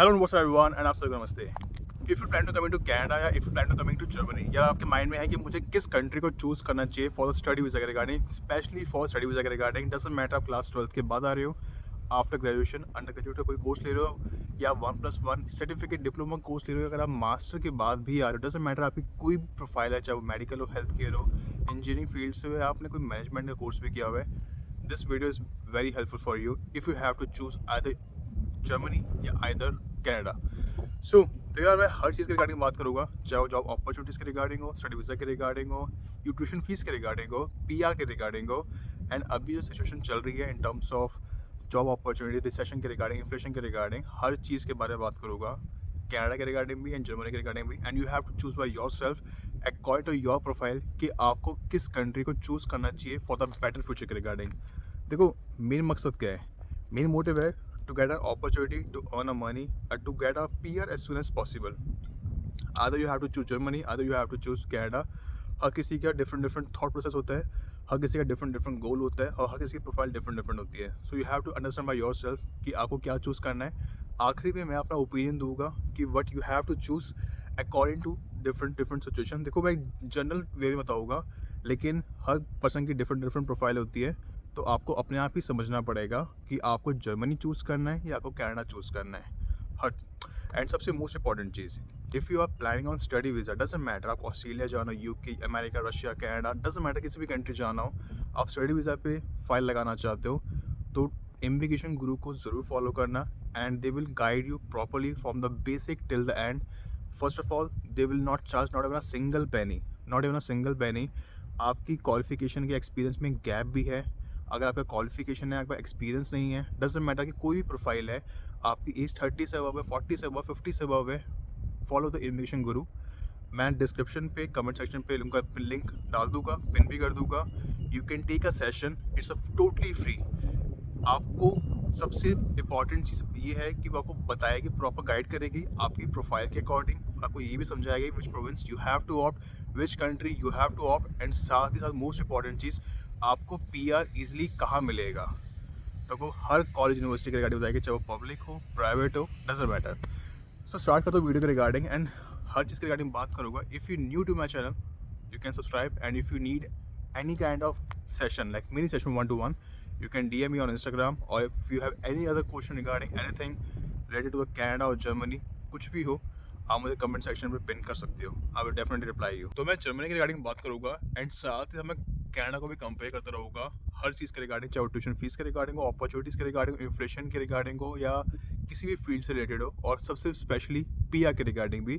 Hello what's everyone and आप सभी को नमस्ते। If you plan to coming to Canada या if you plan to coming to Germany, या आपके माइंड में है कि मुझे किस कंट्री को चूज़ करना चाहिए फॉर द स्टडी वीज़ा के regarding, specially for study visa के रिगार्डिंग, डजंट मैटर आप क्लास 12 के बाद आ रहे हो, आफ्टर ग्रेजुएशन अंडर ग्रेजुएट का कोई कोर्स ले रहे हो, या 1+1 सर्टिफिकेट डिप्लोमा कोर्स ले रहे हो, अगर आप मास्टर के बाद भी आ रहे हो, डजंट मैटर आपकी कोई भी प्रोफाइल है, चाहे वो मेडिकल हो, हेल्थ केयर हो, इंजीनियरिंग फील्ड से हो, या आपने कोई मैनेजमेंट का कोर्स भी किया हुआ है, this video is very helpful for you if you have to choose either Germany या आइदर कनाडा। सो तो यार मैं हर चीज़ के रिगार्डिंग बात करूँगा, चाहे वो जॉब अपॉर्चुनिटीज़ के रिगार्डिंग हो, स्टडी वीज़ा के रिगार्डिंग हो, ट्यूशन फीस के रिगार्डिंग हो, पीआर के रिगार्डिंग हो, एंड अभी जो सिचुएशन चल रही है in terms of job opportunity, recession के रिगार्डिंग, इन्फ्लेशन के रिगार्डिंग, हर चीज़ के बारे में बात करूँगा, कनाडा के रिगार्डिंग भी एंड जर्मनी के रिगार्डिंग भी। And you have to choose by yourself according to your profile कि आपको किस कंट्री को चूज़ करना चाहिए फॉर द बेटर फ्यूचर के रिगार्डिंग। देखो मेन मकसद क्या है, मेन मोटिव है to get an opportunity to earn a money and to get a PR as soon as possible. Either you have to choose Germany, either you have to choose Canada. हर किसी का different different thought process होता है, हर किसी का different different गोल होता है, और हर किसी की प्रोफाइल डिफरेंट डिफरेंट होती है। So you have to understand by yourself कि आपको क्या चूज़ करना है। आखिरी में मैं अपना ओपिनियन दूंगा कि what you have to choose according to different different situation. देखो मैं जनरल वे में बताऊँगा, लेकिन हर पर्सन की डिफरेंट डिफरेंट प्रोफाइल होती है, तो आपको अपने आप ही समझना पड़ेगा कि आपको जर्मनी चूज़ करना है या आपको कनाडा चूज़ करना है। हर एंड सबसे मोस्ट इंपॉर्टेंट चीज़, if you are planning on study visa, doesn't matter आप ऑस्ट्रेलिया जाना, UK, America, Russia, Canada, doesn't matter किसी भी कंट्री जाना हो, आप स्टडी वीज़ा पे फाइल लगाना चाहते हो, तो इमिग्रेशन गुरु को ज़रूर फॉलो करना, and they will guide you properly from the basic till the end. First of all they will not charge not even a single penny, not even a single penny. आपकी qualification के experience में gap भी है, अगर आपका qualification है, आपका experience नहीं है, डजंट मैटर कि कोई भी प्रोफाइल है, आपकी एज 30 से अबव है, 40 से अबव, 50 से अबव है, फॉलो द इमिग्रेशन गुरु। मैं डिस्क्रिप्शन पे कमेंट सेक्शन पे उनका लिंक डाल दूंगा, पिन भी कर दूंगा। You can take a session, it's a totally free. आपको सबसे इम्पॉर्टेंट चीज़ ये है कि वो आपको बताएगी, प्रॉपर गाइड करेगी आपकी प्रोफाइल के अकॉर्डिंग, और आपको ये भी समझाएगी which province you have to opt, which country you have to opt, and साथ ही साथ मोस्ट इंपॉर्टेंट चीज़, आपको पीआर इजीली कहाँ मिलेगा। तो वो हर कॉलेज यूनिवर्सिटी के रिगार्डिंग बताएगी, चाहे वो पब्लिक हो, प्राइवेट हो, डजंट मैटर। सो स्टार्ट कर दो वीडियो के रिगार्डिंग, एंड हर चीज़ के रिगार्डिंग बात करूँगा। If you new to my channel, you can subscribe, and if you need any kind of session like mini session 1-to-1, you can DM me on Instagram, or if you have any other question regarding anything related to the Canada or Germany, कुछ भी हो, आप मुझे comment section में pin कर सकते हो। I will definitely reply you. तो मैं जर्मनी के रिगार्डिंग बात करूँगा, एंड साथ ही साथ मैं कनाडा को भी कंपेयर करता रहूँगा हर चीज़ के रिगार्डिंग, चाहे ट्यूशन फीस के रिगार्डिंग हो, अपॉर्चुनिटीज़ के रिगार्डिंग, इन्फ्लेशन के रिगार्डिंग हो, या किसी भी फील्ड से रिलेटेड हो, और सबसे स्पेशली पीआर के रिगार्डिंग भी,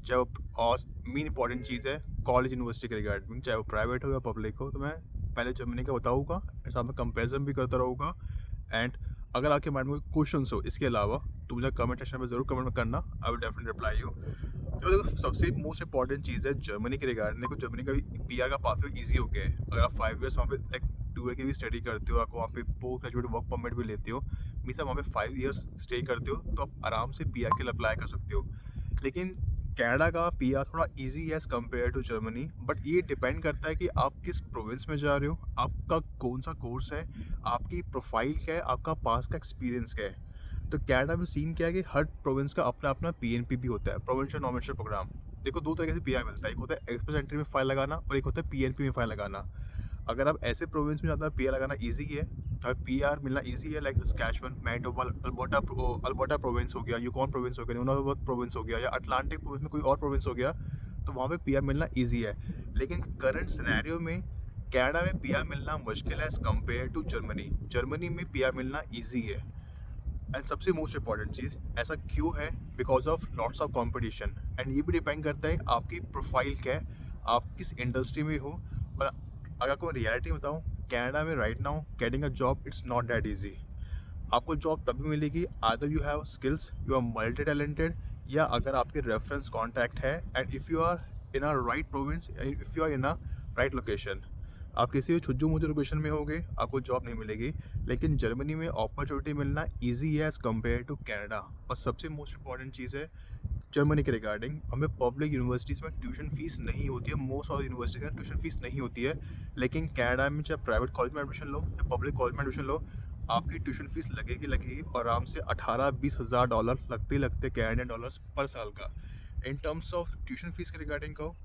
चाहे वो, और मेन इंपॉर्टेंट चीज़ है कॉलेज यूनिवर्सिटी के रिगार्डिंग, चाहे वो प्राइवेट हो या पब्लिक हो। तो मैं पहले जर्मनी का बताऊँगा, एंड साथ में कंपेरिजन भी करता रहूँगा। एंड अगर आपके माइंड में कोई क्वेश्चन हो इसके अलावा, तो मुझे कमेंट सेक्शन में ज़रूर कमेंट करना, I will definitely reply you. तो देखो सबसे मोस्ट इंपॉर्टेंट चीज़ है जर्मनी के रिगार्डिंग। देखो जर्मनी का भी पीआर का पाथवे ईजी हो गया है। अगर आप 5 ईयर्स वहाँ पे लाइक 2 ईयर की भी स्टडी करते हो, आपको वहाँ पे पोस्ट ग्रेजुएट वर्क परमिट भी लेते हो, मीन्स आप वहाँ पे 5 ईयर्स स्टे करते हो, तो आप आराम से पीआर के लिए अप्लाई कर सकते हो। लेकिन कनाडा का पीआर थोड़ा इजी है as compare to Germany, but ये डिपेंड करता है कि आप किस प्रोविंस में जा रहे हो, आपका कौन सा कोर्स है, आपकी प्रोफाइल क्या है, आपका पास का एक्सपीरियंस क्या है। तो कनाडा में सीन क्या है कि हर प्रोविंस का अपना अपना पीएनपी भी होता है, प्रोविंशियल नॉमिनेशन प्रोग्राम। देखो दो तरीके से पीआर मिलता है, एक होता है एक्सप्रेस एंट्री में फाइल लगाना, और एक होता है पीएनपी में फाइल लगाना। अगर आप ऐसे प्रोविंस में ज़्यादा पीआर लगाना ईजी है, पीआर मिलना ईजी है, like Saskatchewan, Manitoba, Alberta province हो गया, यूकॉन प्रोविंस हो गया, न्यूनोवर्थ प्रोविंस हो गया, या अटलांटिक प्रोविंस में कोई और प्रोविंस हो गया, तो वहाँ पे पीआर मिलना ईजी है। लेकिन करंट सिनेरियो में कनाडा में पीआर मिलना मुश्किल है as compare to Germany. Germany में पीआर मिलना ईजी है। एंड सबसे मोस्ट इंपॉर्टेंट चीज़, ऐसा क्यों है? Because of lots of competition, and ये भी डिपेंड करता है आपकी प्रोफाइल क्या है, आप किस इंडस्ट्री में हो। और अगर आपको रियलिटी बताऊँ, कनाडा में right now getting a job it's not that easy. आपको जॉब तभी मिलेगी other you have skills, you are multi talented, या अगर आपके रेफरेंस कॉन्टैक्ट है, and if you are in a right province, if you are in a right location. आप किसी भी छुज्जू मुझे लोकेशन में होगे, आपको जॉब नहीं मिलेगी। लेकिन जर्मनी में अपॉर्चुनिटी मिलना ईजी है एज़ कम्पेयर टू कनाडा। और सबसे मोस्ट इंपॉर्टेंट चीज़ है जर्मनी के रिगार्डिंग, हमें पब्लिक यूनिवर्सिटीज़ में ट्यूशन फीस नहीं होती है, मोस्ट ऑफ यूनिवर्सिटीज़ में ट्यूशन फीस नहीं होती है। लेकिन कनाडा में चाहे प्राइवेट कॉलेज में एडमिशन लो या पब्लिक कॉलेज में एडमिशन लो, आपकी ट्यूशन फीस लगेगी और आराम से 18-20 हज़ार डॉलर लगते ही लगते कैनेडियन डॉलर्स पर साल का। In terms of tuition fees के रिगार्डिंग कहो,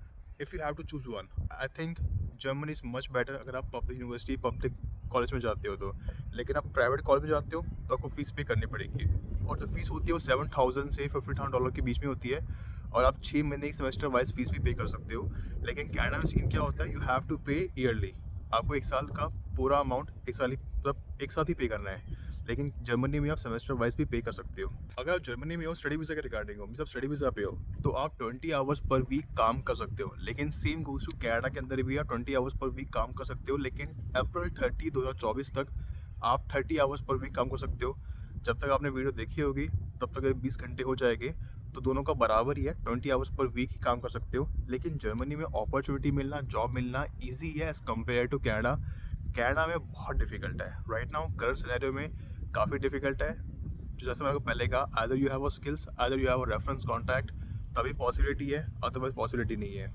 if you have to choose one, I think Germany is much better अगर आप पब्लिक यूनिवर्सिटी पब्लिक कॉलेज में जाते हो तो। लेकिन आप प्राइवेट कॉलेज में जाते हो तो आपको फ़ीस पे करनी पड़ेगी, और जो फ़ीस होती है वो 7,000 से 50,000 डॉलर के बीच में होती है, और आप 6 महीने की सेमेस्टर वाइज फ़ीस भी पे कर सकते हो। लेकिन कनाडा में सीन क्या होता है, यू हैव टू पे ईयरली। आपको एक साल का पूरा अमाउंट एक साल ही मतलब एक साथ ही पे करना है। लेकिन जर्मनी में आप सेमेस्टर वाइज भी पे कर सकते हो। अगर आप जर्मनी में हो स्टडी वीज़ा के रिगार्डिंग हो, मतलब स्टडी वीज़ा पे हो, तो आप 20 आवर्स पर वीक काम कर सकते हो। लेकिन सेम गोज़ टू कनाडा के अंदर भी आप 20 आवर्स पर वीक काम कर सकते हो, लेकिन अप्रैल 30 2024 तक आप 30 आवर्स पर वीक काम कर सकते हो। जब तक आपने वीडियो देखी होगी तब तक 20 घंटे हो जाएंगे, तो दोनों का बराबर ही है, 20 आवर्स पर वीक ही काम कर सकते हो। लेकिन जर्मनी में अपॉर्चुनिटी मिलना, जॉब मिलना ईजी है as compare to Canada. Canada में बहुत डिफिकल्ट है राइट नाउ, करंट सिनेरियो में काफ़ी डिफिकल्ट है। जो जैसे मैंने पहले कहा, either you have a skills, either you have a reference contact, तभी पॉसिबिलिटी है, अदरवाइज पॉसिबिलिटी नहीं है।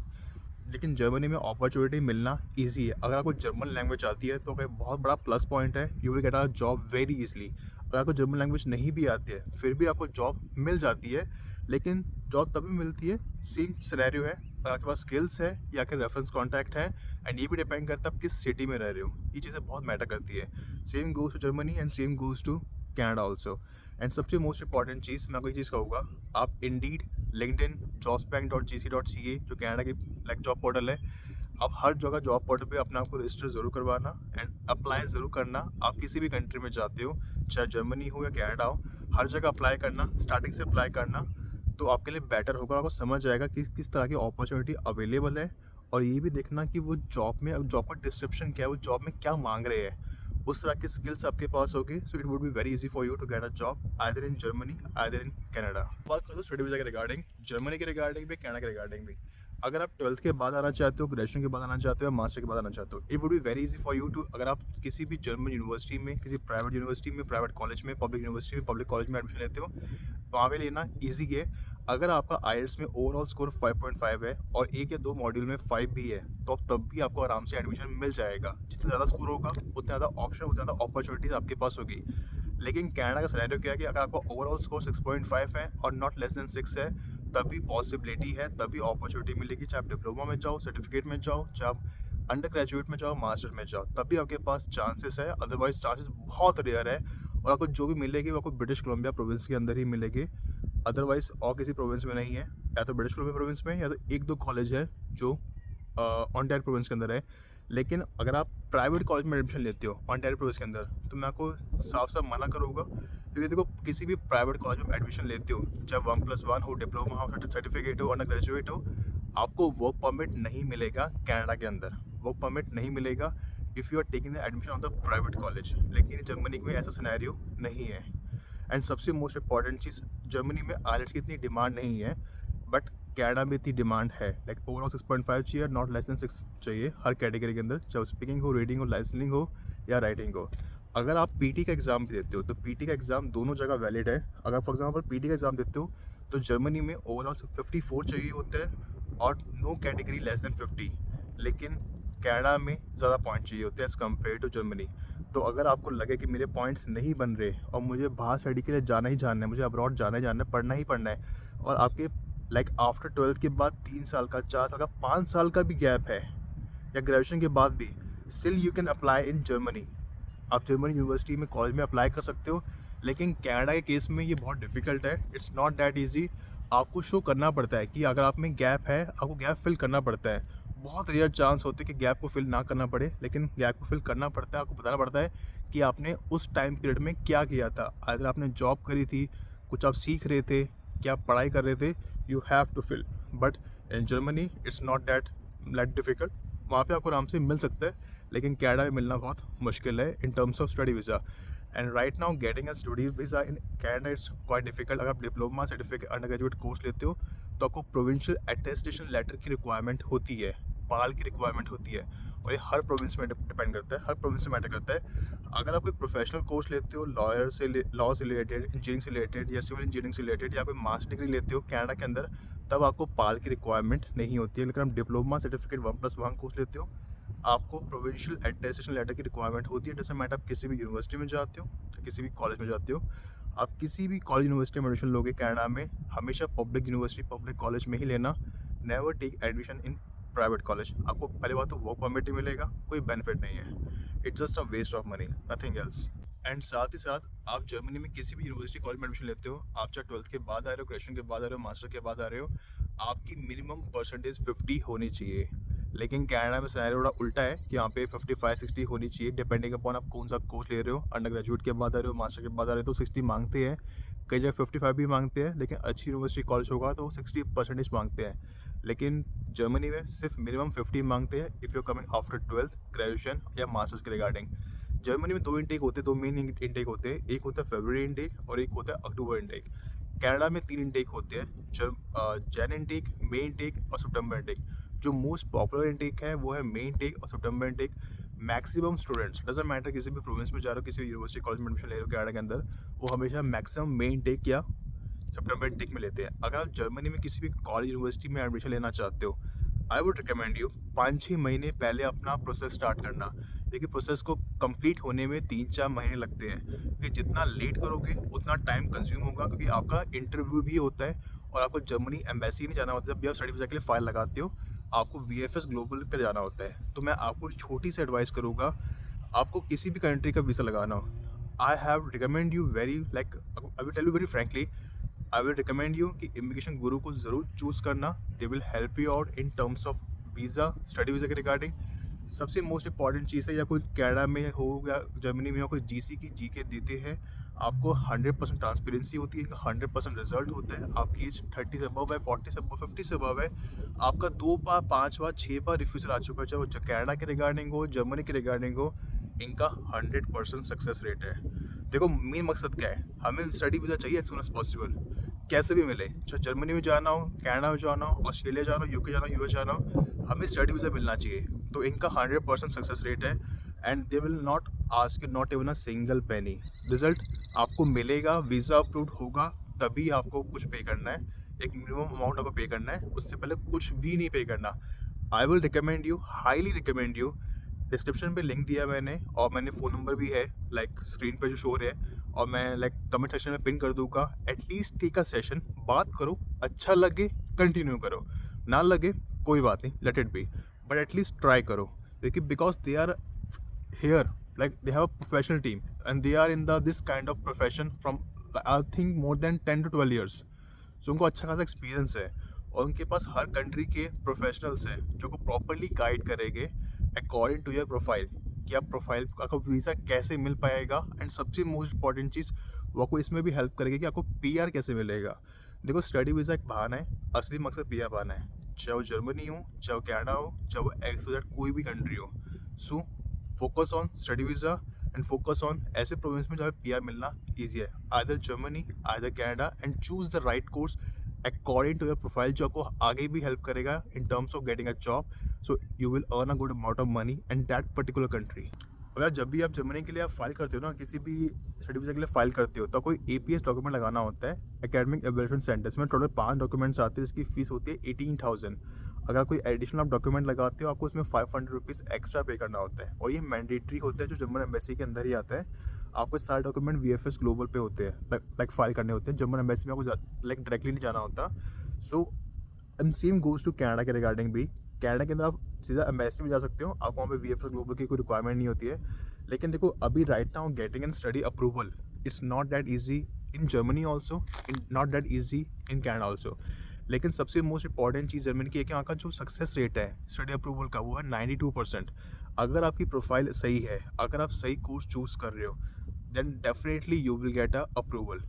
लेकिन जर्मनी में अपॉर्चुनिटी मिलना ईजी है। अगर आपको जर्मन लैंग्वेज आती है तो एक बहुत बड़ा प्लस पॉइंट है, you will get a job very easily. अगर आपको जर्मन लैंग्वेज नहीं भी आती है फिर भी आपको जॉब मिल जाती है, लेकिन जॉब तभी मिलती है, सेम सिनेरियो है, अगर आपके पास स्किल्स है या फिर रेफरेंस कॉन्टैक्ट है। एंड ये भी डिपेंड करता है आप किस सिटी में रह रहे हो, ये चीज़ें बहुत मैटर करती है। Same goes to Germany and same goes to Canada also. And सबसे मोस्ट इंपॉर्टेंट चीज़ मैं आपको ये चीज़ कहूँगा, आप इंडीड, लिंक्डइन, jobsbank.gc.ca जो कनाडा की लाइक जॉब पोर्टल है, आप हर जगह जॉब पोर्टल पे अपने आप को रजिस्टर ज़रूर करवाना एंड अप्लाई ज़रूर करना। आप किसी भी कंट्री में जाते हो, चाहे जर्मनी हो या कनाडा हो, हर जगह अप्लाई करना, स्टार्टिंग से अप्लाई करना, तो आपके लिए बेटर होगा। आपको समझ आएगा कि किस तरह की अपॉर्चुनिटी अवेलेबल है, और ये भी देखना कि वो जॉब में जॉब का डिस्क्रिप्शन क्या है, वो जॉब में क्या मांग रहे हैं, उस तरह की स्किल्स आपके पास होगी, so it would be very easy for you to get a job either in Germany either in Canada. बात करो स्टडी वीज़ा के रिगार्डिंग, जर्मनी के रिगार्डिंग भी कनाडा के रिगार्डिंग भी। अगर आप 12th के बाद आना चाहते हो, ग्रेजुएशन के बाद आना चाहते हो, या मास्टर के बाद आना चाहते हो, it would be very easy for you to, अगर आप किसी भी जर्मन यूनिवर्सिटी में, किसी प्राइवेट यूनिवर्सिटी में, प्राइवेट कॉलेज में, पब्लिक यूनिवर्सिटी में, पब्लिक कॉलेज में एडमिशन लेते हो, वहाँ पे लेना ईजी है। अगर आपका आईएलटीएस में ओवरऑल स्कोर 5.5 है और एक या दो मॉड्यूल में 5 भी है, तो तब भी आपको आराम से एडमिशन मिल जाएगा। जितना ज़्यादा स्कोर होगा उतना ज़्यादा ऑप्शन, उतना ज़्यादा अपॉर्चुनिटीज़ आपके पास होगी। लेकिन कनाडा का सिनेरियो क्या है कि अगर आपका ओवरऑल स्कोर 6.5 है और नॉट लेस देन 6 है, तभी पॉसिबिलिटी है, तभी अपॉर्चुनिटी मिलेगी। चाहे आप डिप्लोमा में जाओ, सर्टिफिकेट में जाओ, चाहे आप अंडर ग्रेजुएट में जाओ, मास्टर में जाओ, तभी आपके पास चांसेस है, अदरवाइज चांसेस बहुत रेयर है। और आपको जो भी मिलेगी वो आपको ब्रिटिश कोलंबिया प्रोविंस के अंदर ही मिलेगी, अदरवाइज और किसी प्रोविंस में नहीं है। या तो ब्रिटिश कोलंबिया प्रोविंस में, या तो एक दो कॉलेज है जो ऑनटैरियो प्रोविंस के अंदर है। लेकिन अगर आप प्राइवेट कॉलेज में एडमिशन लेते हो ऑनटैरियो प्रोविंस के अंदर, तो मैं आपको साफ साफ मना करूँगा, क्योंकि देखो किसी भी प्राइवेट कॉलेज में एडमिशन लेते हो, चाहे 1+1 हो, डिप्लोमा हो, सर्टिफिकेट हो, अंडर ग्रेजुएट हो, आपको वर्क परमिट नहीं मिलेगा कनाडा के अंदर, वर्क परमिट नहीं मिलेगा if you are taking the admission on the private college. लेकिन जर्मनी में ऐसा सिनेरियो नहीं है। एंड सबसे मोस्ट इम्पॉर्टेंट चीज़, जर्मनी में आईएलटीएस की इतनी डिमांड नहीं है, बट कनाडा में इतनी डिमांड है। लाइक ओवरऑल 6.5 चाहिए, नॉट लेस देन 6 चाहिए हर कैटेगरी के अंदर, चाहे स्पीकिंग हो, रीडिंग हो, लिसनिंग हो या राइटिंग हो। अगर आप पीटी का एग्ज़ाम भी देते हो तो पीटी का एग्ज़ाम दोनों जगह वैलिड है। अगर फॉर एग्जांपल पीटी का एग्ज़ाम देते हो तो जर्मनी में ओवरऑल 54 चाहिए होता है और नो कैटेगरी लेस देन 50। लेकिन कनाडा में ज़्यादा पॉइंट चाहिए होते हैं एज़ कम्पेयर टू जर्मनी। तो अगर आपको लगे कि मेरे पॉइंट्स नहीं बन रहे और मुझे बाहर स्टडी के लिए जाना ही जाना है, मुझे अब्रॉड जाना ही जाना है, पढ़ना ही पढ़ना है, और आपके लाइक आफ्टर 12th के बाद 3 साल का, 4 साल का, 5 साल का भी गैप है, या ग्रेजुएशन के बाद भी, still you can apply in Germany. आप जर्मनी यूनिवर्सिटी में, कॉलेज में अप्लाई कर सकते हो। लेकिन कनाडा के केस में ये बहुत डिफिकल्ट है, इट्स नॉट दैट ईजी। आपको शो करना पड़ता है कि अगर आप में गैप है, आपको गैप फिल करना पड़ता है। बहुत रेयर चांस होते हैं कि गैप को फिल ना करना पड़े, लेकिन गैप को फिल करना पड़ता है। आपको बताना पड़ता है कि आपने उस टाइम पीरियड में क्या किया था, अगर आपने जॉब करी थी, कुछ आप सीख रहे थे, क्या आप पढ़ाई कर रहे थे, you have to fill. But in Germany it's not that difficult, वहाँ पे आपको आराम से मिल सकता है। लेकिन कनाडा में मिलना बहुत मुश्किल है in terms of study visa. And right now getting a study visa in Canada it's quite difficult. अगर आप diploma, certificate, under graduate course लेते हो तो आपको प्रोविंशियल अटेस्टेशन लेटर की रिक्वायरमेंट होती है, पाल की रिक्वायरमेंट होती है, और ये हर प्रोविंस में डिपेंड करता है, हर प्रोविंस में मैटर करता है। अगर आप कोई प्रोफेशनल कोर्स लेते हो, लॉ से रिलेटेड, इंजीनियरिंग से रिलेटेड, या सिविल इंजीनियरिंग से रिलेटेड, या कोई मास्टर डिग्री लेते हो कनाडा के अंदर, तब आपको पाल की रिक्वायरमेंट नहीं होती है। लेकिन आप डिप्लोमा, सर्टिफिकेट, 1+1 कोर्स लेते हो आपको प्रोविंशियल अटेस्टेशन लेटर की रिक्वायरमेंट होती है। जैसे मैटर आप किसी भी यूनिवर्सिटी में जाते हो या किसी भी कॉलेज में जाते हो, आप किसी भी कॉलेज यूनिवर्सिटी में एडमिशन लोगे कनाडा में, हमेशा पब्लिक यूनिवर्सिटी पब्लिक कॉलेज में ही लेना। Never take admission in private college. आपको पहली बात तो वर्क परमिट ही मिलेगा, कोई बेनिफिट नहीं है। It's just a waste of money, nothing else. And साथ ही साथ आप जर्मनी में किसी भी यूनिवर्सिटी कॉलेज में एडमिशन लेते हो, आप चाहे 12th के बाद आ रहे हो, ग्रेजुएशन के बाद आ रहे हो, मास्टर के बाद आ रहे हो, आपकी मिनिमम परसेंटेज 50 होनी चाहिए। लेकिन कनाडा में सिनेरियो थोड़ा उल्टा है कि यहाँ पे 55-60 होनी चाहिए, डिपेंडिंग अपॉन आप कौन सा कोर्स ले रहे हो। अंडर ग्रेजुएट के बाद आ रहे हो, मास्टर के बाद आ रहे हो तो 60 मांगते हैं, कई जगह 55 भी मांगते हैं, लेकिन अच्छी यूनिवर्सिटी कॉलेज होगा तो 60% मांगते हैं। लेकिन जर्मनी में सिर्फ मिनिमम 50 मांगते हैं if you coming after 12th graduation या मास्टर्स के रिगार्डिंग। जर्मनी में 2 इनटेक होते हैं, 2 मेन इनटेक होते हैं, एक होता है फरवरी इनटेक और एक होता है अक्टूबर इनटेक। कनाडा में 3 इनटेक होते हैं, जैन इनटेक, मई इनटेक और सितंबर इनटेक। जो मोस्ट पॉपुलर इनटेक है वो है मई इनटेक और सितंबर intake. Maximum students, doesn't matter किसी भी प्रोविंस में जा रहे हो, किसी भी यूनिवर्सिटी कॉलेज में एडमिशन ले रहे हो कनाडा के अंदर, वो हमेशा मैक्सिमम मई इनटेक या सितंबर इनटेक में लेते हैं। अगर आप जर्मनी में किसी भी कॉलेज यूनिवर्सिटी में एडमिशन लेना चाहते हो, आई वुड रिकमेंड यू 5-6 महीने पहले अपना प्रोसेस स्टार्ट करना, क्योंकि प्रोसेस को कंप्लीट होने में 3-4 महीने लगते हैं। क्योंकि जितना लेट करोगे उतना टाइम कंज्यूम होगा, क्योंकि आपका इंटरव्यू भी होता है और आपको जर्मनी एम्बेसी नहीं जाना होता। जब भी आप स्टडी वीज़ा के लिए फ़ाइल लगाते हो, आपको VFS ग्लोबल पर जाना होता है। तो मैं आपको एक छोटी सी एडवाइस करूँगा, आपको किसी भी कंट्री का वीज़ा लगाना हो, I have recommend you very like, I will tell you very frankly, I will recommend you कि इमिग्रेशन गुरु को ज़रूर चूज़ करना। They will help you out in terms of visa, study visa के regarding. सबसे most important चीज़ है, या कोई कनाडा में हो या जर्मनी में हो, कोई GC की GK देते हैं, आपको 100% ट्रांसपेरेंसी होती है, 100% रिजल्ट होता है। आपकी एज 30 से अबव है, 40 से अबव, 50 से अबव है, आपका 2 बार, 5 बार, 6 बार रिफ्यूज़ल आ चुका है, चाहे वो कनाडा के रिगार्डिंग हो, जर्मनी के रिगार्डिंग हो, इनका 100% सक्सेस रेट है। देखो मेन मकसद क्या है, हमें स्टडी वीज़ा चाहिए एज सून एज पॉसिबल, कैसे भी मिले। चाहे जर्मनी में जाना हो, कनाडा में जाना हो, ऑस्ट्रेलिया जाना हो, UK जाना हो, US जाना हो, हमें स्टडी वीज़ा मिलना चाहिए। तो इनका 100% सक्सेस रेट है। And they will not ask you not even a single penny. Result आपको मिलेगा, वीज़ा अप्रूव्ड होगा, तभी आपको कुछ पे करना है। एक मिनिमम अमाउंट आपको पे करना है, उससे पहले कुछ भी नहीं पे करना। आई will recommend you, highly recommend you, description पे लिंक दिया मैंने, और मैंने फ़ोन नंबर भी है लाइक स्क्रीन पे जो शो है, और मैं लाइक कमेंट सेक्शन में पिन कर दूंगा। एटलीस्ट टेक अ सेशन, बात करो, अच्छा लगे कंटिन्यू करो, ना लगे कोई बात नहीं, let it be, but at least try करो। क्योंकि because they are here, like they have a professional team and they are in the this kind of profession from I think more than 10 to 12 years। So उनको अच्छा खासा experience है, और उनके पास हर country के professionals हैं जो को प्रॉपरली गाइड करेंगे अकॉर्डिंग टू योर प्रोफाइल, कि आप प्रोफाइल आपको वीज़ा कैसे मिल पाएगा। एंड सबसे मोस्ट इंपॉर्टेंट चीज़, वो आपको इसमें भी हेल्प करेगी कि आपको PR कैसे मिलेगा। देखो स्टडी वीज़ा एक बहाना है, असली मकसद PR बहाना है। चाहे वो जर्मनी हो, चाहे वो कनाडा हो, चाहे वो XYZ कोई भी कंट्री हो। So focus on study visa and focus on ऐसे प्रोविंस में जहाँ PR मिलना ईजी है, either Germany either Canada, and choose the right course according to your profile, जो आपको आगे भी हेल्प करेगा in terms of getting a job. So you will earn a good amount of money in that particular country. और यार जब भी आप जर्मनी के लिए आप फाइल करते हो ना, किसी भी स्टडी वीज़ा के लिए फाइल करते हो, तो कोई APS डॉक्यूमेंट लगाना होता है, एकेडमिक एवेल्यूएशन सेंटर्स में। टोटल 5 डॉक्यूमेंट्स आते हैं, इसकी फीस होती है 18,000। अगर कोई एडिशनल आप डॉक्यूमेंट लगाते हो, आपको इसमें 500 रुपीज़ एक्स्ट्रा पे करना होता है, और ये मैंडेटरी होता है, जो जर्मन एम्बेसी के अंदर ही आता है। आपको सारे डॉक्यूमेंट VFS ग्लोबल पे होते हैं, लाइक फाइल करने होते हैं। जर्मन एम्बेसी में आपको लाइक डायरेक्टली नहीं जाना होता। So and same goes to Canada के रिगार्डिंग भी। कनाडा के अंदर आप सीधा एम्बेसी में जा सकते हो, आपको वहाँ पे VFS ग्लोबल की कोई रिक्वायरमेंट नहीं होती है। लेकिन देखो अभी right now getting an study approval, it's not that easy in Germany also, not that easy in Canada also. लेकिन सबसे मोस्ट इंपॉर्टेंट चीज़ जर्मनी की है कि वहाँ का जो सक्सेस रेट है स्टडी अप्रूवल का, वो है 92%। अगर आपकी प्रोफाइल सही है, अगर आप सही कोर्स चूज़ कर रहे हो, then definitely you will get a approval.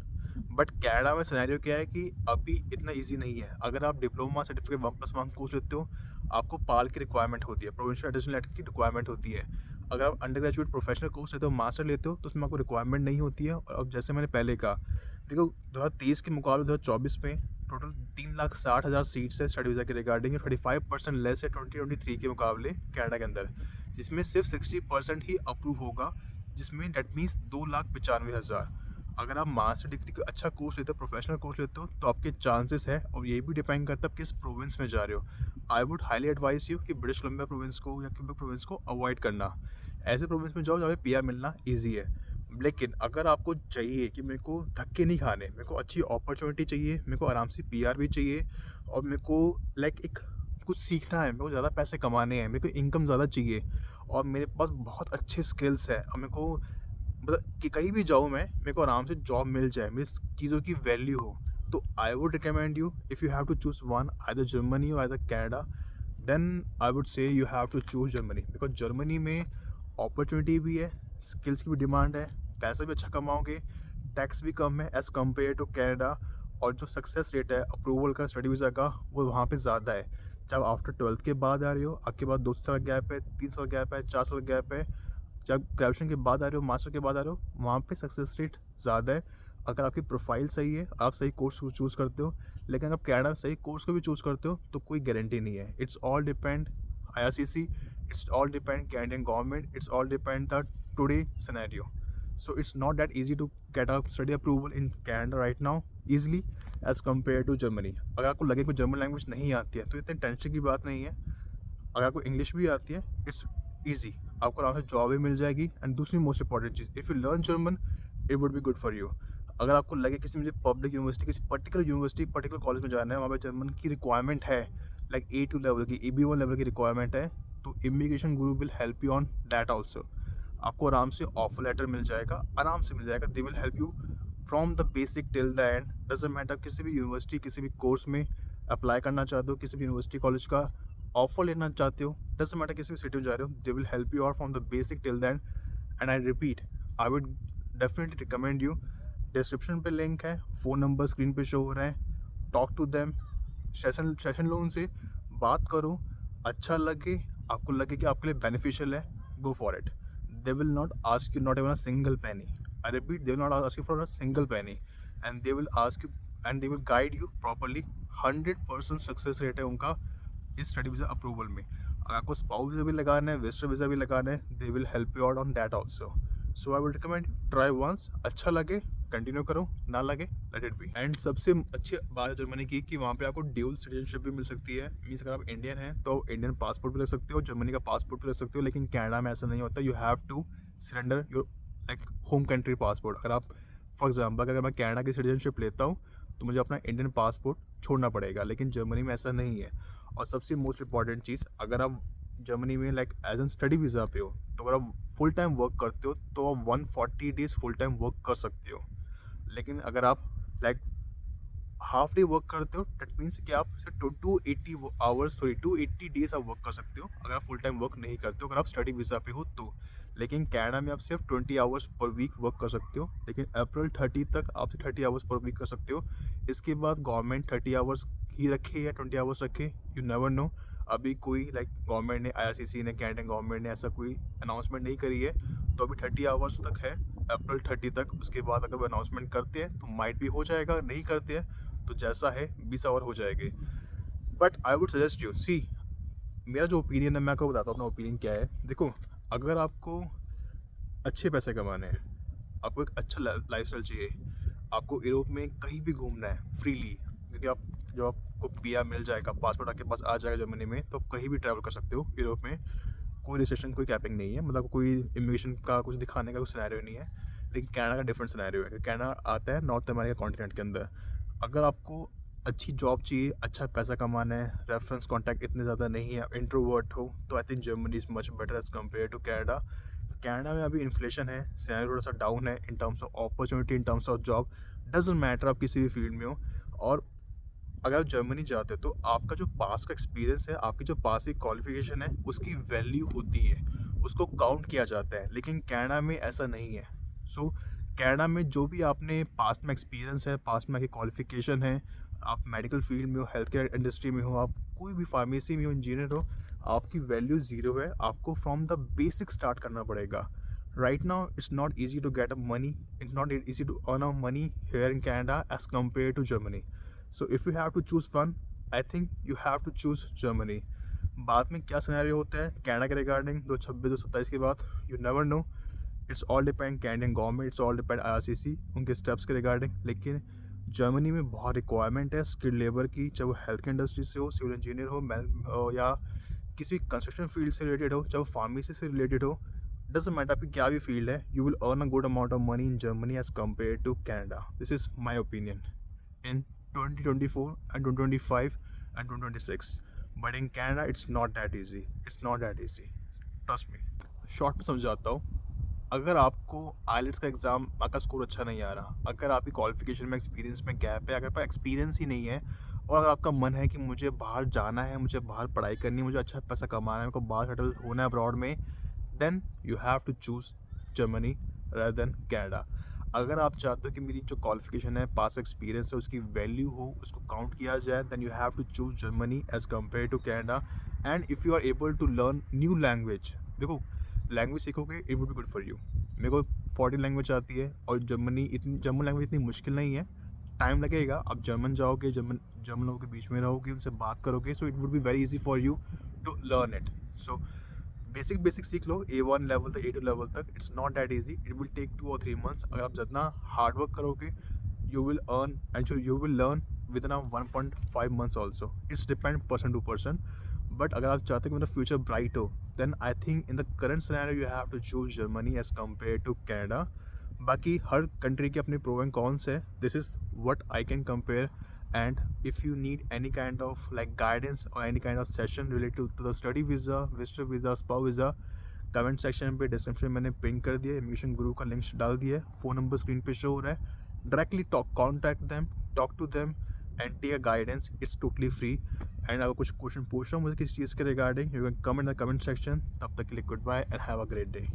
But Canada में सिनेरियो क्या है कि अभी इतना इजी नहीं है। अगर आप डिप्लोमा सर्टिफिकेट 1+1 कोर्स लेते हो, आपको पाल की रिक्वायरमेंट होती है, प्रोविंशियल अटेस्टेशन लेटर की रिक्वायरमेंट होती है। अगर आप अंडर ग्रेजुएट प्रोफेशनल कोर्स लेते हो, मास्टर लेते हो, तो उसमें आपको रिक्वायरमेंट नहीं होती है। और अब जैसे मैंने पहले कहा, देखो 2023 के मुकाबले 2024 में टोटल 3,60,000 सीट्स है स्टडी वीज़ा के रिगार्डिंग, 35% लेस है 2023 के मुकाबले कनाडा के अंदर, जिसमें सिर्फ 60% ही अप्रूव होगा, जिसमें डेट मीन्स 2,95,000। अगर आप मास्टर डिग्री का अच्छा कोर्स लेते हो, प्रोफेशनल कोर्स लेते हो, तो आपके चांसेस है, और ये भी डिपेंड करता है आप किस प्रोविंस में जा रहे हो। I would highly advice you कि ब्रिटिश कोलंबिया प्रोविंस को या क्यूबेक प्रोविंस को अवॉइड करना। ऐसे प्रोविंस में जाओ जहाँ पे पीआर मिलना ईजी है। लेकिन अगर आपको चाहिए कि मेरे को धक्के नहीं खाने, मेरे को अच्छी अपॉर्चुनिटी चाहिए, मेरे को आराम से पीआर भी चाहिए, और मेरे को लाइक एक कुछ सीखना है, मेरे को ज़्यादा पैसे कमाने हैं, मेरे को इनकम ज़्यादा चाहिए, और मेरे पास बहुत अच्छे स्किल्स हैं, और मेरे को मतलब कि कहीं भी जाऊँ मैं, मेरे को आराम से जॉब मिल जाए, मेरी चीज़ों की वैल्यू हो, तो I would recommend you, if you have to choose one, either Germany और either Canada, then I would say you have to choose Germany. Because Germany में अपॉर्चुनिटी भी है, स्किल्स की भी डिमांड है, पैसा भी अच्छा कमाओगे, टैक्स भी कम है एज़ कम्पेयर टू कनाडा, और जो सक्सेस रेट है अप्रूवल का स्टडी वीज़ा का, वो वहाँ पे ज़्यादा है। चाहे आप आफ्टर 12th के बाद आ रहे हो, आपके बाद 2 साल गैप है, 3 साल गैप है, 4 साल गैप है, जब ग्रेजुएशन के बाद आ रहे हो, मास्टर के बाद आ रहे हो, वहाँ पे सक्सेस रेट ज़्यादा है। अगर आपकी प्रोफाइल सही है, आप सही कोर्स को चूज़ करते हो। लेकिन अगर आप कनाडा में सही कोर्स को भी चूज़ करते हो, तो कोई गारंटी नहीं है। It's all depend IRCC, it's all depend Canadian government, it's all depend the today scenario. So it's not that easy to get a study approval in Canada right now easily as compared to Germany. अगर आपको लगे कोई German language नहीं आती है, तो इतने tension की बात नहीं है। अगर आपको इंग्लिश भी आती है, इट्स ईजी, आपको आराम से जॉब भी मिल जाएगी। एंड दूसरी मोस्ट इंपॉर्टेंट चीज़, if you learn German, it would be good for you. अगर आपको लगे किसी मुझे पब्लिक यूनिवर्सिटी, किसी पर्टिकुलर यूनिवर्सिटी, पर्टिकुलर कॉलेज में जाना है, वहाँ पे जर्मन की रिक्वायरमेंट है, लाइक A2 लेवल की, AB1 लेवल की रिक्वायरमेंट है, तो immigration Guru will help you on that also. आपको आराम से ऑफर लेटर मिल जाएगा, आराम से मिल जाएगा। दे will help you from the basic till the end. Doesn't matter, किसी भी यूनिवर्सिटी, किसी भी कोर्स में अप्लाई करना चाहते हो, किसी भी यूनिवर्सिटी कॉलेज का ऑफर लेना चाहते हो, डजेंट मैटर किसी भी सिटी में जा रहे हो, दे will help you out from the basic till the end. And I repeat, I would definitely recommend you, description पे लिंक है, फ़ोन नंबर स्क्रीन पे शो हो रहे हैं, टॉक टू देम, सेशन लो उनसे, बात करो, अच्छा लगे, आपको लगे कि आपके लिए बेनिफिशियल है, go for it. They will not ask you not even a single penny. I repeat, they will not ask you for a single penny, and they will ask you and they will guide you properly. 100% success rate है उनका इस study visa approval में। अगर आपको spouse visa भी लगाना है, visitor visa भी लगाना है, they will help you out on that also. So I would recommend, try once, अच्छा लगे कंटिन्यू करो, ना लगे लेट इट बी। एंड सबसे अच्छी बात है जर्मनी की कि वहाँ पे आपको ड्यूल सिटीजनशिप भी मिल सकती है। मीन्स अगर आप इंडियन हैं तो इंडियन पासपोर्ट भी रख सकते हो, जर्मनी का पासपोर्ट भी रख सकते हो। लेकिन कनाडा में ऐसा नहीं होता, you have to surrender your like home country passport. अगर आप फॉर एग्जाम्पल अगर मैं कनाडा की सिटीजनशिप लेता हूँ, तो मुझे अपना इंडियन पासपोर्ट छोड़ना पड़ेगा, लेकिन जर्मनी में ऐसा नहीं है। और सबसे मोस्ट इंपॉर्टेंट चीज़, अगर आप जर्मनी में like as an study visa पे हो, तो अगर आप फुल टाइम वर्क करते हो, तो आप 140 डेज़ फुल टाइम वर्क कर सकते हो। लेकिन अगर आप लाइक हाफ डे वर्क करते हो, डेट मीन्स कि आप सिर्फ 280 डेज आप वर्क कर सकते हो अगर आप फुल टाइम वर्क नहीं करते हो, अगर आप स्टडी वीज़ा पे हो तो। लेकिन कनाडा में आप सिर्फ 20 आवर्स पर वीक वर्क कर सकते हो, लेकिन अप्रैल 30 तक आप 30 आवर्स पर वीक कर सकते हो। इसके बाद गवर्नमेंट 30 आवर्स ही रखे या 20 आवर्स रखे, यू नेवर नो। अभी कोई लाइक गवर्नमेंट ने, आईआरसीसी ने, कैनेडियन गवर्नमेंट ने ऐसा कोई अनाउंसमेंट नहीं करी है, तो अभी 30 आवर्स तक है, अप्रैल 30 तक। उसके बाद अगर वो अनाउंसमेंट करते हैं तो माइट भी हो जाएगा, नहीं करते हैं तो जैसा है 20 आवर हो जाएंगे। But I would suggest you, see मेरा जो ओपिनियन है, मैं आपको बताता हूँ अपना ओपिनियन क्या है। देखो, अगर आपको अच्छे पैसे कमाने हैं, आपको एक अच्छा लाइफस्टाइल चाहिए, आपको यूरोप में कहीं भी घूमना है फ्रीली, क्योंकि आप जब आपको पीआर मिल जाएगा, पासपोर्ट आपके पास आ जाएगा जर्मनी में, तो आप कहीं भी ट्रैवल कर सकते हो यूरोप में। कोई रिस्ट्रिक्शन, कोई कैपिंग नहीं है, मतलब कोई इमिग्रेशन का कुछ दिखाने का कुछ सिनेरियो नहीं है। लेकिन कनाडा का डिफरेंट सिनेरियो है, क्योंकि कनाडा आता है नॉर्थ अमेरिका कॉन्टिनेंट के अंदर। अगर आपको अच्छी जॉब चाहिए, अच्छा पैसा कमाना है, रेफरेंस कॉन्टैक्ट इतने ज़्यादा नहीं है, इंट्रोवर्ट हो, तो I think Germany is much better as compare to Canada. Canada में अभी इन्फ्लेशन है, सैलरी थोड़ा सा डाउन है in terms of opportunity, in terms of job, doesn't matter आप किसी भी फील्ड में हो। और अगर आप जर्मनी जाते हो, तो आपका जो पास का एक्सपीरियंस है, आपकी जो पास की क्वालिफिकेशन है, उसकी वैल्यू होती है, उसको काउंट किया जाता है। लेकिन कनाडा में ऐसा नहीं है। सो कनाडा में जो भी आपने पास में एक्सपीरियंस है, पास में आपकी क्वालिफिकेशन है, आप मेडिकल फील्ड में हो, हेल्थ केयर इंडस्ट्री में हो, आप कोई भी फार्मेसी में हो, इंजीनियर हो, आपकी वैल्यू ज़ीरो है। आपको फ्रॉम द बेसिक स्टार्ट करना पड़ेगा। Right now it's not easy to get a money, it's not easy to earn a money here in Canada as compare to Germany. So if you have to choose one, I think you have to choose Germany. बाद में क्या scenario होता है Canada के regarding 2026-2027 के बाद, you never know. It's all depend Canadian government, it's all depend IRCC उनके steps के रिगार्डिंग। लेकिन जर्मनी में बहुत रिक्वायरमेंट है स्किल्ड लेबर की, चाहे वो हेल्थ केयर इंडस्ट्री से हो, सिविल इंजीनियर हो, या किसी कंस्ट्रक्शन फील्ड से रिलेटेड हो, चाहे वो फार्मेसी से रिलेटेड हो, डजेंट मैटर आपकी क्या भी फील्ड है, you will earn a good amount of money in Germany as compare to Canada. This is my opinion in 2024 and 2025 and 2026, but in Canada it's not that easy, it's not that easy, trust me। Short में समझाता हूँ, अगर आपको islets का exam आपका score अच्छा नहीं आ रहा, अगर आपकी क्वालिफिकेशन में एक्सपीरियंस में गैप है, अगर आपका एक्सपीरियंस ही नहीं है, और अगर आपका मन है कि मुझे बाहर जाना है, मुझे बाहर पढ़ाई करनी है, मुझे अच्छा पैसा कमाना है, मेरे को बाहर सेटल होना है अब्रॉड में, then you have to choose Germany rather than Canada. अगर आप चाहते हो कि मेरी जो क्वालिफिकेशन है, पास एक्सपीरियंस है, उसकी वैल्यू हो, उसको काउंट किया जाए, then you have to choose Germany as compare to Canada. And if you are able to learn new language, देखो लैंग्वेज सीखोगे it would be good for you. मेरे को 14 लैंग्वेज आती है, और जर्मन लैंग्वेज इतनी मुश्किल नहीं है, टाइम लगेगा। आप जर्मन जाओगे, जर्मन लोगों के बीच में रहोगे, उनसे बात करोगे, so it would be very easy for you to learn it. So basic सीख लो A1 लेवल तक, A2 लेवल तक। It's not that easy, it will take 2 or 3 months। अगर आप जितना हार्ड वर्क करोगे, you will earn and you will learn within 1.5 months also. It's depend person to person. But अगर आप चाहते हो कि मेरा फ्यूचर ब्राइट हो, then I think in the current scenario you have to choose Germany as compare to Canada. बाकी हर country के अपने प्रो एंड कॉन्स है, this is what I can compare. And if you need any kind of like guidance or any kind of session related to the study visa, visitor visa, spouse visa, comment section पे description में मैंने pin कर दिया है, immigration गुरु का link डाल दिया है, फ़ोन नंबर स्क्रीन पे शो हो रहा है। Directly contact them, talk to them and take a guidance, it's totally free. And अगर कुछ क्वेश्चन पूछ रहा हूँ मुझे किस चीज़ के regarding, you can comment in the comment section. तब तक के लिए good bye and have a great day.